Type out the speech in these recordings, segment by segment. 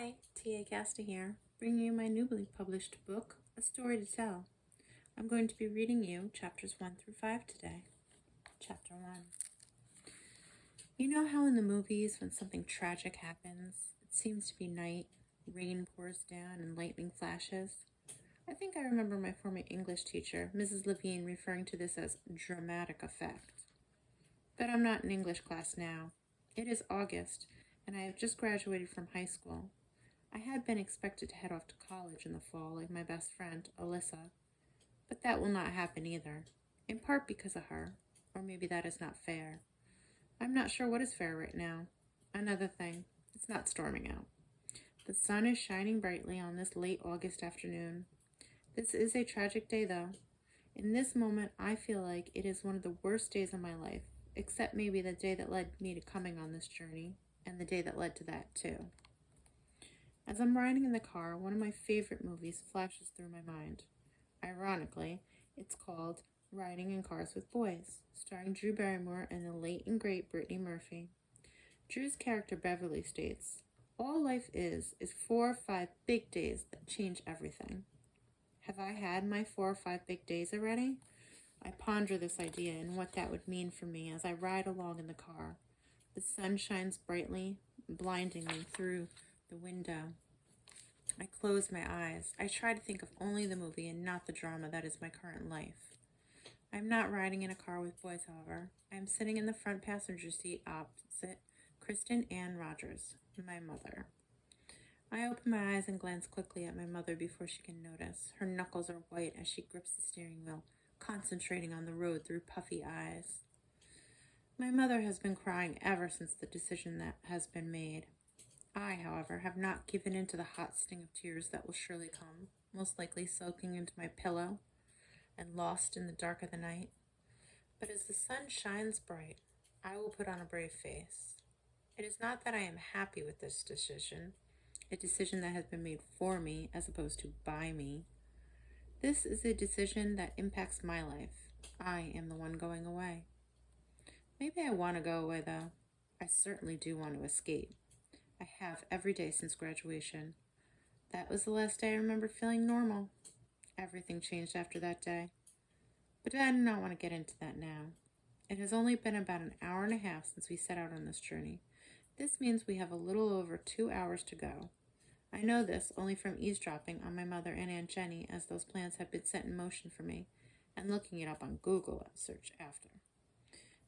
Hi, Casta here, bringing you my newly published book, A Story to Tell. I'm going to be reading you chapters 1 through 5 today. Chapter 1. You know how in the movies when something tragic happens, it seems to be night, rain pours down and lightning flashes? I think I remember my former English teacher, Mrs. Levine, referring to this as dramatic effect. But I'm not in English class now. It is August, and I have just graduated from high school. I had been expected to head off to college in the fall like my best friend, Alyssa, but that will not happen either, in part because of her, or maybe that is not fair. I'm not sure what is fair right now. Another thing, it's not storming out. The sun is shining brightly on this late August afternoon. This is a tragic day, though. In this moment, I feel like it is one of the worst days of my life, except maybe the day that led me to coming on this journey, and the day that led to that, too. As I'm riding in the car, one of my favorite movies flashes through my mind. Ironically, it's called Riding in Cars with Boys, starring Drew Barrymore and the late and great Brittany Murphy. Drew's character Beverly states, "All life is 4 or 5 big days that change everything." Have I had my 4 or 5 big days already? I ponder this idea and what that would mean for me as I ride along in the car. The sun shines brightly, blindingly through the window. I close my eyes. I try to think of only the movie and not the drama that is my current life. I'm not riding in a car with boys, however. I am sitting in the front passenger seat opposite Katrina Rogers, my mother. I open my eyes and glance quickly at my mother before she can notice. Her knuckles are white as she grips the steering wheel, concentrating on the road through puffy eyes. My mother has been crying ever since the decision that has been made. I, however, have not given in to the hot sting of tears that will surely come, most likely soaking into my pillow and lost in the dark of the night. But as the sun shines bright, I will put on a brave face. It is not that I am happy with this decision, a decision that has been made for me as opposed to by me. This is a decision that impacts my life. I am the one going away. Maybe I want to go away, though. I certainly do want to escape. I have every day since graduation. That was the last day I remember feeling normal. Everything changed after that day. But I do not want to get into that now. It has only been about an hour and a half since we set out on this journey. This means we have a little over 2 hours to go. I know this only from eavesdropping on my mother and Aunt Jenny, as those plans have been set in motion for me, and looking it up on Google at search after.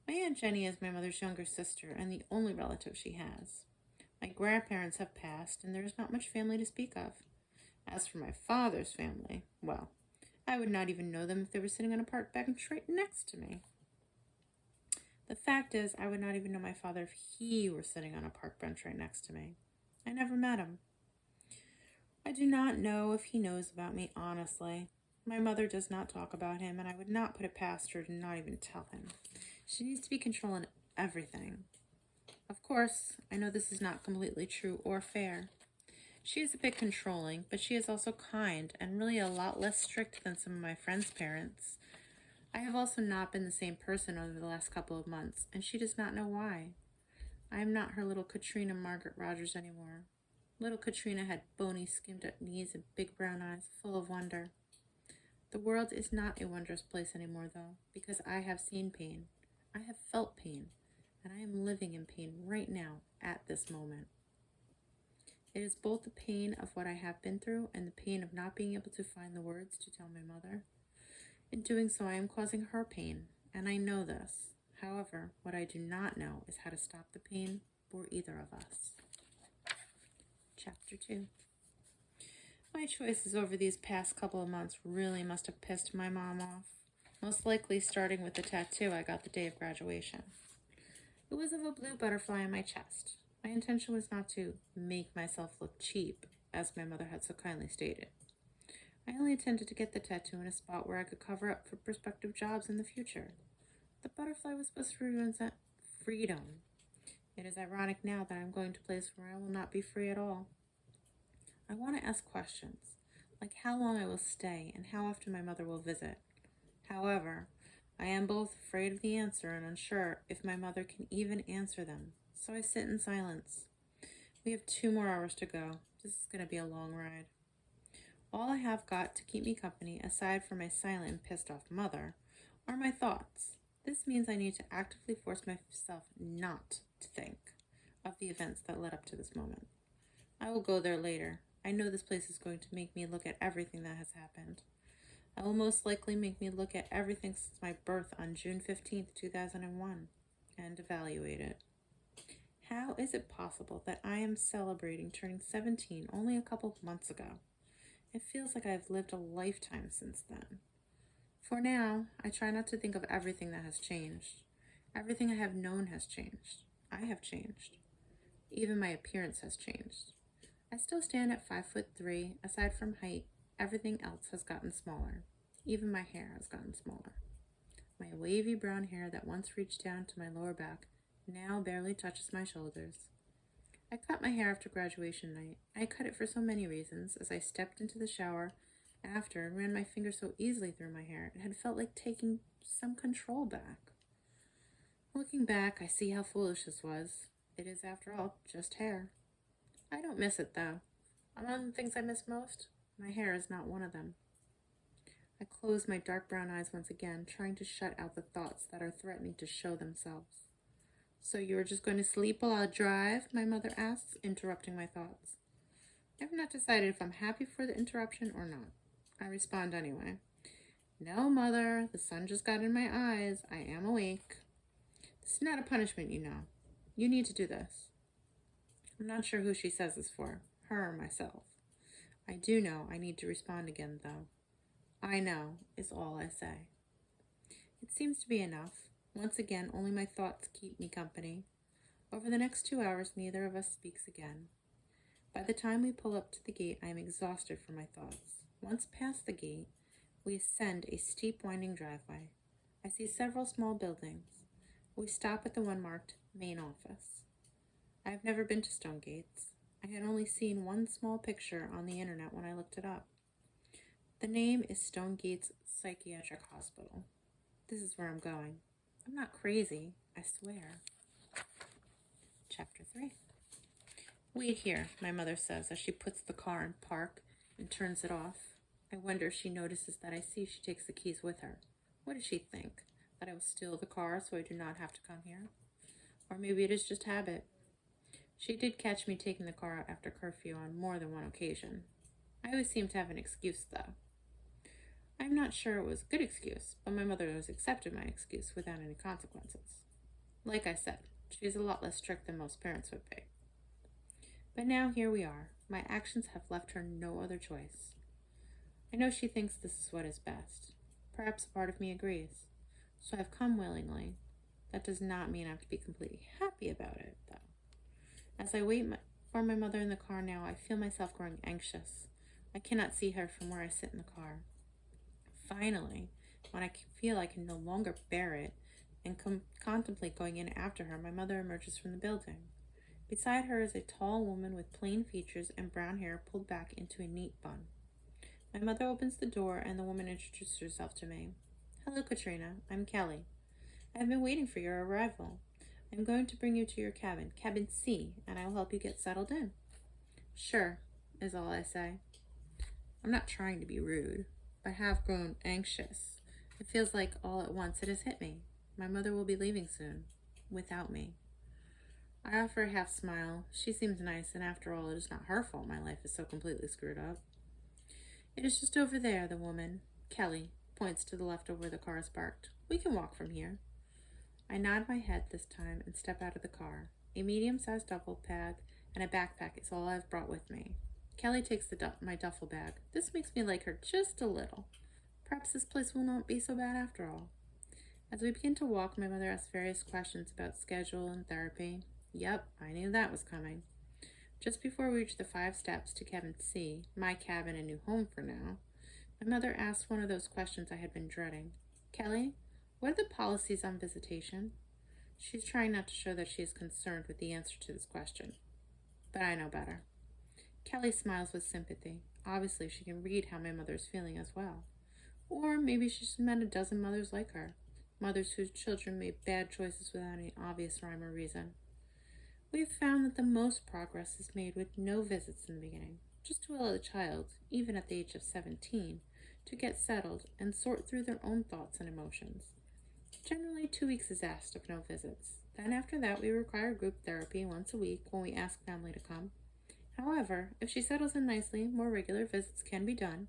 My Aunt Jenny is my mother's younger sister and the only relative she has. My grandparents have passed, and there is not much family to speak of. As for my father's family, well, I would not even know them if they were sitting on a park bench right next to me. The fact is, I would not even know my father if he were sitting on a park bench right next to me. I never met him. I do not know if he knows about me, honestly. My mother does not talk about him, and I would not put it past her to not even tell him. She needs to be controlling everything. Of course, I know this is not completely true or fair. She is a bit controlling, but she is also kind and really a lot less strict than some of my friends' parents. I have also not been the same person over the last couple of months, and she does not know why. I am not her little Katrina Margaret Rogers anymore. Little Katrina had bony, skimmed-up knees and big brown eyes full of wonder. The world is not a wondrous place anymore, though, because I have seen pain. I have felt pain. And I am living in pain right now, at this moment. It is both the pain of what I have been through and the pain of not being able to find the words to tell my mother. In doing so, I am causing her pain, and I know this. However, what I do not know is how to stop the pain for either of us. Chapter 2. My choices over these past couple of months really must have pissed my mom off, most likely starting with the tattoo I got the day of graduation. It was of a blue butterfly on my chest. My intention was not to make myself look cheap, as my mother had so kindly stated. I only intended to get the tattoo in a spot where I could cover up for prospective jobs in the future. The butterfly was supposed to represent freedom. It is ironic now that I'm going to a place where I will not be free at all. I want to ask questions, like how long I will stay and how often my mother will visit. However, I am both afraid of the answer and unsure if my mother can even answer them, so I sit in silence. We have 2 more hours to go, This is going to be a long ride. All I have got to keep me company, aside from my silent and pissed off mother, are my thoughts. This means I need to actively force myself not to think of the events that led up to this moment. I will go there later. I know this place is going to make me look at everything that has happened. I will most likely make me look at everything since my birth on June 15th, 2001, and evaluate it. How is it possible that I am celebrating turning 17 only a couple of months ago? It feels like I have lived a lifetime since then. For now, I try not to think of everything that has changed. Everything I have known has changed. I have changed. Even my appearance has changed. I still stand at 5'3". Aside from height, everything else has gotten smaller. Even my hair has gotten smaller. My wavy brown hair that once reached down to my lower back now barely touches my shoulders. I cut my hair after graduation night. I cut it for so many reasons. As I stepped into the shower after and ran my fingers so easily through my hair, it had felt like taking some control back. Looking back, I see how foolish this was. It is, after all, just hair. I don't miss it, though. Among the things I miss most, my hair is not one of them. I closed my dark brown eyes once again, trying to shut out the thoughts that are threatening to show themselves. "So you are just going to sleep while I drive?" my mother asks, interrupting my thoughts. I have not decided if I'm happy for the interruption or not. I respond anyway. "No, Mother, the sun just got in my eyes. I am awake. This is not a punishment, you know. You need to do this." I'm not sure who she says this for, her or myself. I do know I need to respond again, though. "I know" is all I say. It seems to be enough. Once again, only my thoughts keep me company. Over the next 2 hours, neither of us speaks again. By the time we pull up to the gate, I am exhausted from my thoughts. Once past the gate, we ascend a steep, winding driveway. I see several small buildings. We stop at the one marked Main Office. I have never been to Stonegates. I had only seen one small picture on the internet when I looked it up. The name is Stonegates Psychiatric Hospital. This is where I'm going. I'm not crazy, I swear. Chapter 3. "Wait here," my mother says as she puts the car in park and turns it off. I wonder if she notices that I see she takes the keys with her. What does she think? That I will steal the car so I do not have to come here? Or maybe it is just habit. She did catch me taking the car out after curfew on more than one occasion. I always seem to have an excuse, though. I'm not sure it was a good excuse, but my mother always accepted my excuse without any consequences. Like I said, she's a lot less strict than most parents would be. But now here we are. My actions have left her no other choice. I know she thinks this is what is best. Perhaps a part of me agrees. So I've come willingly. That does not mean I have to be completely happy about it, though. As I wait for my mother in the car now, I feel myself growing anxious. I cannot see her from where I sit in the car. Finally, when I feel I can no longer bear it and contemplate going in after her, my mother emerges from the building. Beside her is a tall woman with plain features and brown hair pulled back into a neat bun. My mother opens the door and the woman introduces herself to me. "Hello, Katrina. I'm Kelly. I have been waiting for your arrival. I'm going to bring you to your cabin, cabin C, and I will help you get settled in." "Sure," is all I say. I'm not trying to be rude, but I have grown anxious. It feels like all at once it has hit me. My mother will be leaving soon, without me. I offer a half smile. She seems nice, and after all, it is not her fault my life is so completely screwed up. "It is just over there," the woman, Kelly, points to the left of where the car is parked. "We can walk from here." I nod my head this time and step out of the car. A medium-sized duffel bag and a backpack is all I've brought with me. Kelly takes my duffel bag. This makes me like her just a little. Perhaps this place will not be so bad after all. As we begin to walk, my mother asks various questions about schedule and therapy. Yep, I knew that was coming. Just before we reach the 5 steps to cabin C, my cabin and new home for now, my mother asked one of those questions I had been dreading. "Kelly, what are the policies on visitation?" She's trying not to show that she is concerned with the answer to this question. But I know better. Kelly smiles with sympathy. Obviously, she can read how my mother is feeling as well. Or maybe she's met a dozen mothers like her. Mothers whose children made bad choices without any obvious rhyme or reason. We've found that the most progress is made with no visits in the beginning, just to allow the child, even at the age of 17, to get settled and sort through their own thoughts and emotions. Generally, 2 weeks is asked of no visits. Then after that, we require group therapy once a week when we ask family to come. However, if she settles in nicely, more regular visits can be done.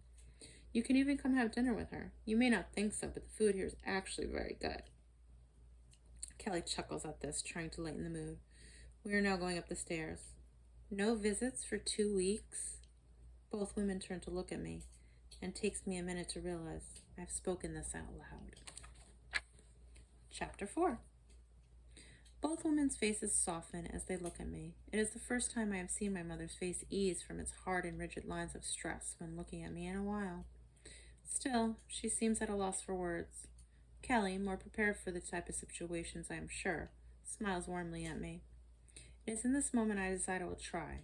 You can even come have dinner with her. You may not think so, but the food here is actually very good. Kelly chuckles at this, trying to lighten the mood. We are now going up the stairs. No visits for 2 weeks? Both women turn to look at me, and it takes me a minute to realize I've spoken this out loud. Chapter 4. Both women's faces soften as they look at me. It is the first time I have seen my mother's face ease from its hard and rigid lines of stress when looking at me in a while. Still, she seems at a loss for words. Kelly, more prepared for the type of situations I am sure, smiles warmly at me. It is in this moment I decide I will try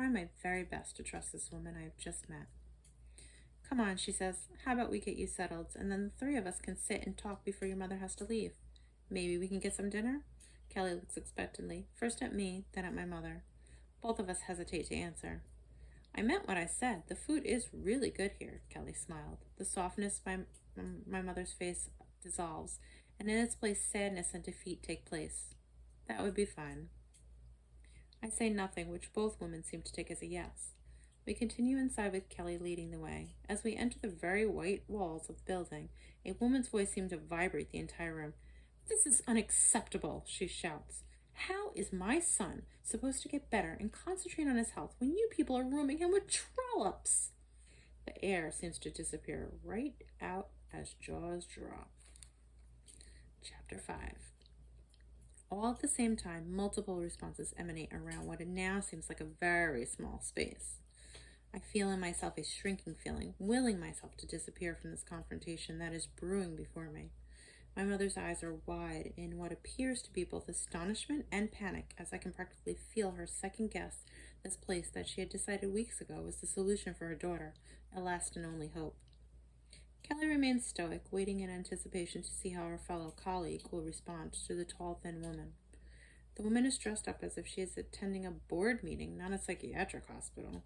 my very best to trust this woman I have just met. Come on, she says, how about we get you settled, and then the 3 of us can sit and talk before your mother has to leave. Maybe we can get some dinner? Kelly looks expectantly, first at me, then at my mother. Both of us hesitate to answer. I meant what I said. The food is really good here, Kelly smiled. The softness by my mother's face dissolves, and in its place sadness and defeat take place. That would be fine. I say nothing, which both women seem to take as a yes. We continue inside with Kelly leading the way. As we enter the very white walls of the building, a woman's voice seems to vibrate the entire room. This is unacceptable, she shouts. How is my son supposed to get better and concentrate on his health when you people are rooming him with trollops? The air seems to disappear right out as jaws drop. Chapter 5. All at the same time, multiple responses emanate around what now seems like a very small space. I feel in myself a shrinking feeling, willing myself to disappear from this confrontation that is brewing before me. My mother's eyes are wide in what appears to be both astonishment and panic as I can practically feel her second guess this place that she had decided weeks ago was the solution for her daughter, a last and only hope. Kelly remains stoic, waiting in anticipation to see how her fellow colleague will respond to the tall, thin woman. The woman is dressed up as if she is attending a board meeting, not a psychiatric hospital.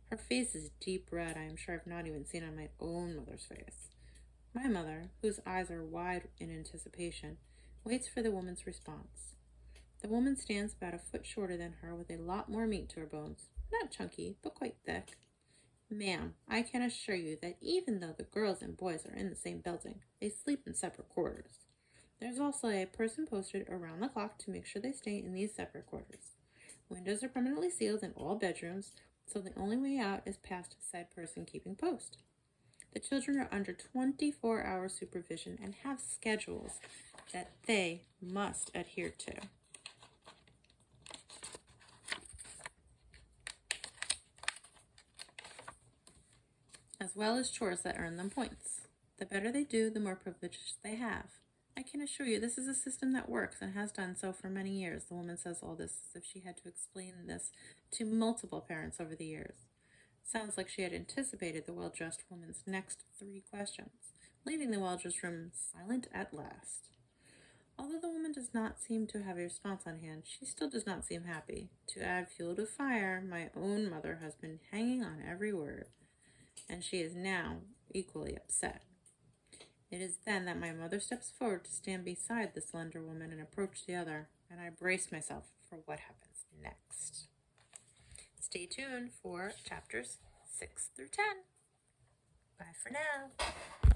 Her face is deep red I am sure I've not even seen on my own mother's face. My mother, whose eyes are wide in anticipation, waits for the woman's response. The woman stands about a foot shorter than her with a lot more meat to her bones. Not chunky, but quite thick. Ma'am, I can assure you that even though the girls and boys are in the same building, they sleep in separate quarters. There's also a person posted around the clock to make sure they stay in these separate quarters. Windows are permanently sealed in all bedrooms, so the only way out is past said person keeping post. The children are under 24-hour supervision and have schedules that they must adhere to. As well as chores that earn them points. The better they do, the more privileges they have. I can assure you this is a system that works and has done so for many years. The woman says all this as if she had to explain this to multiple parents over the years. Sounds like she had anticipated the well-dressed woman's next 3 questions, leaving the well-dressed room silent at last. Although the woman does not seem to have a response on hand, she still does not seem happy. To add fuel to fire, my own mother has been hanging on every word, and she is now equally upset. It is then that my mother steps forward to stand beside the slender woman and approach the other, and I brace myself for what happens next. Stay tuned for chapters 6 through 10. Bye for now.